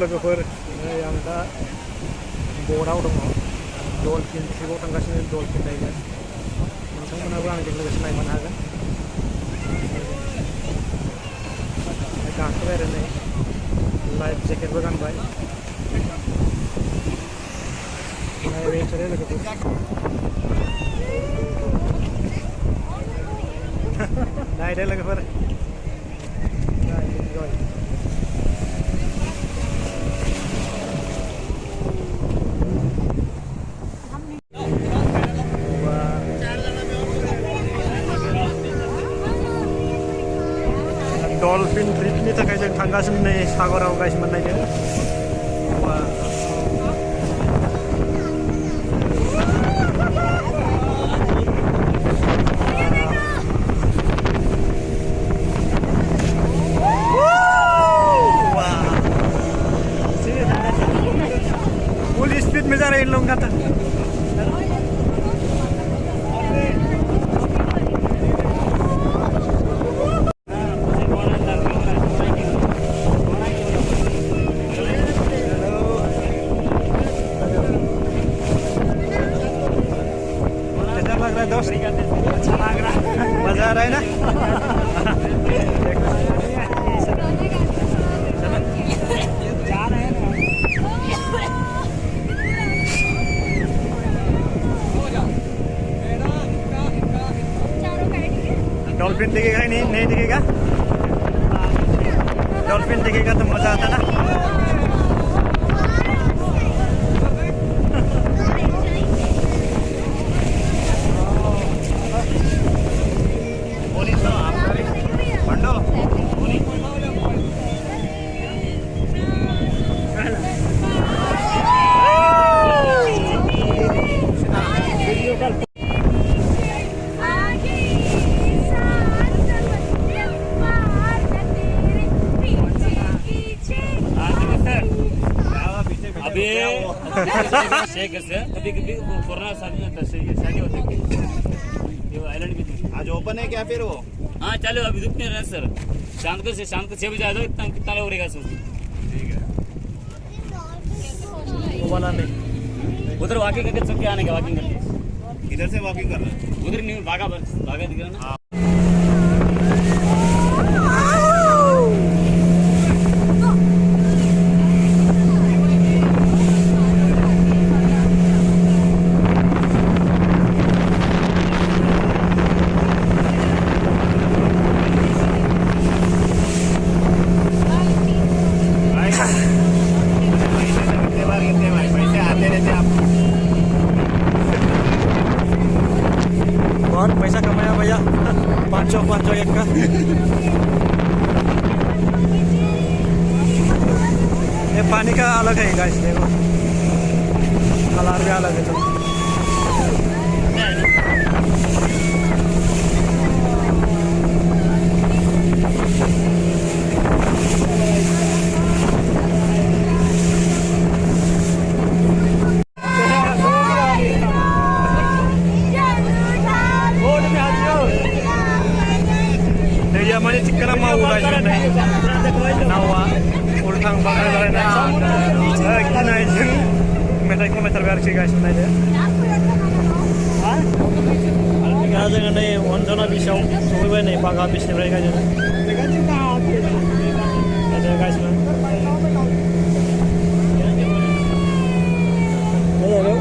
लोगोफोर आं दा बर्डआव दङ डलफिन ट्रिपआव थांगासिनो डलफिन नायनो नोंथांमोनाबो आंजों लोगोसे नायफानो हागोन गाखोबाय आरो नै लाइफ जेकेटबो गानबाय नायबाय बिसोरो लोगोफोर नायदो लोगोफोर इन्जय डलफिन ट्रिपनि थाखाय जों थांगासिनो नै सागराव गाइस मोननायदो फुल स्पीड में जा रहे हैं इन लोगों का दोस्त अच्छा लग रहा है मजा आ रहा है ना डॉल्फिन दिखेगा नहीं दिखेगा डॉल्फिन दिखेगा तो मजा आता ना कभी कोरोना शादी होती है आइलैंड भी थी आज ओपन है क्या फिर वो हाँ चलो अभी रुक नहीं रहे सर शाम को 6 बजे आ जाओ कितना लोग रहेगा सर ठीक है वो वाला नहीं उधर वॉकिंग करके चुप के आने का वॉकिंग करके इधर से वॉकिंग करना उधर नहीं भागा दिख रहा ना बहुत पैसा कमाया भैया 500 एक का ये पानी का अलग है गाइस देखो कलर भी अलग है Mana cikana mau guys ini nawa ultang bakal na kita izin meter versi guys ini ya jangan nih wanjana bisa suwe nih baga bisa mereka jadi ada guys ini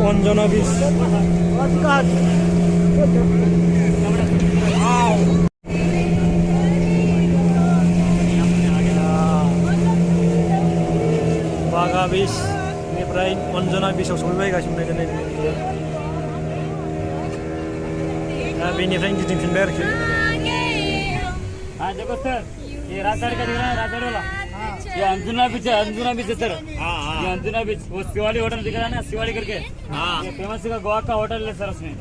wanjana bisa Baga bis, ini peraih wanjana bisa sampai guys sebenarnya ini. Nah, ini peraih di tim berk. हाँ देखो sir ये राजधानी का दिख रहा है राजधानी वाला ये अंजुना बीच है सर ये अंजुना बीच वो शिवाली होटल दिख रहा है ना शिवाली करके ये फेमस है गोवा का होटल है सर उसमें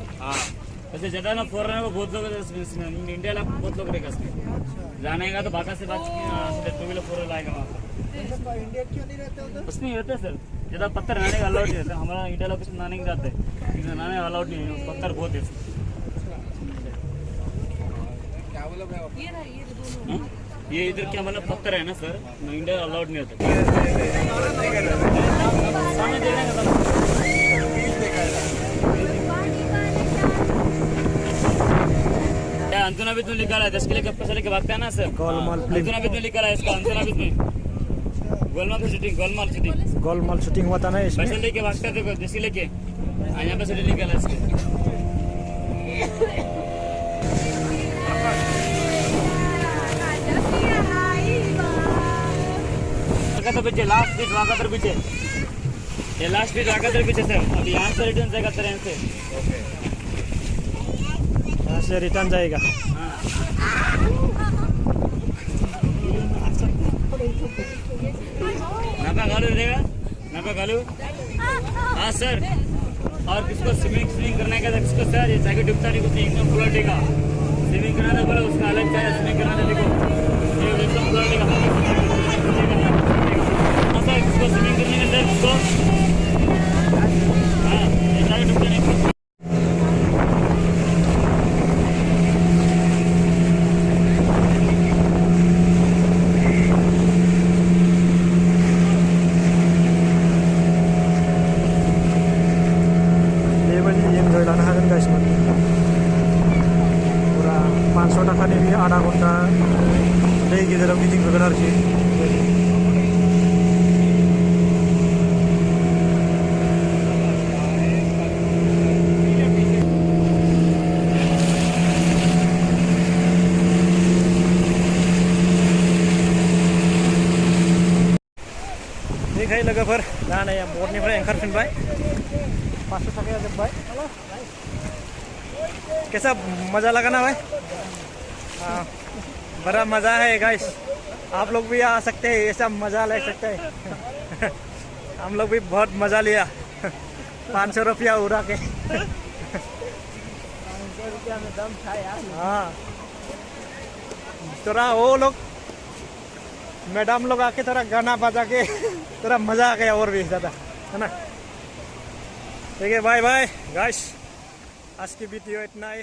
वैसे ज्यादा ना फॉरेनर को बहुत लोग इंडिया में बहुत लोग रहेगा इसमें जाने का तो बाका से बात 2 व्हीलर 4 व्हीलर आएगा वहाँ इंडिया क्यों नहीं रहते उधर उसमें रहते सर ज्यादा पत्थर नहाने का अलाउड नहीं रहता हमारा इंडिया लोग नहाने के जाते हैं नहाने अलाउड नहीं है पत्थर बहुत है ये इधर क्या मतलब पत्थर है ना सर, इंडिया अलाउड नहीं होता। सामने देखने का था। अंजुना बीच में लिखा है 10 किलो के पैसे लेके भागता है ना सर। अंजुना बीच में लिखा है इसका, अंजुना बीच में गोलमाल शूटिंग हुआ था ना इसमें। पैसे लेके भागता है, देखो 10 लेके यहाँ पे शूटिंग लिखा है इसके। तो पीछे लास्ट बीच वागातर पीछे, ये लास्ट बीच वागातर पीछे सर। अभी यहाँ से रिटर्न जाएगा सर, यहाँ से रिटर्न जाएगा। नाका घालू देगा, नाका घालू। हाँ सर, और किसको स्विमिंग करने का था, किसको सर ये जाके डूबता नहीं, कुछ एकदम फ्लोटेगा। स्विमिंग करना था बोले उसका अलग चाहिए, स्विमिंग करना था देखो ये एकदम फ्लोटेगा। हाँ सर, किसको स्विमिंग करने का सर, किसको हाँ ये जाके डूबता नहीं। पूरा 500 टाका ने भी आधा घंटा दै गेजेराव गिदिंहोगोन आरोखि। देखाय लोगोफोर दा नै बर्डनिफ्राय ओंखारफिनबाय। 500 टाकाया जोब्बाय। कैसा मज़ा लगा ना भाई? हाँ, बड़ा मज़ा है गाइस। आप लोग भी आ सकते हैं, ऐसा मज़ा ले सकते हैं। हम लोग भी बहुत मज़ा लिया 500 रुपया उड़ा के। 500 रुपया में दम था यार। हाँ, थोड़ा वो लोग मैडम लोग आके थोड़ा गाना बजा के थोड़ा मज़ा आ गया और भी ज़्यादा, है ना। ठीक है, बाय बाय गाइस, आज की वीडियो इतना ही।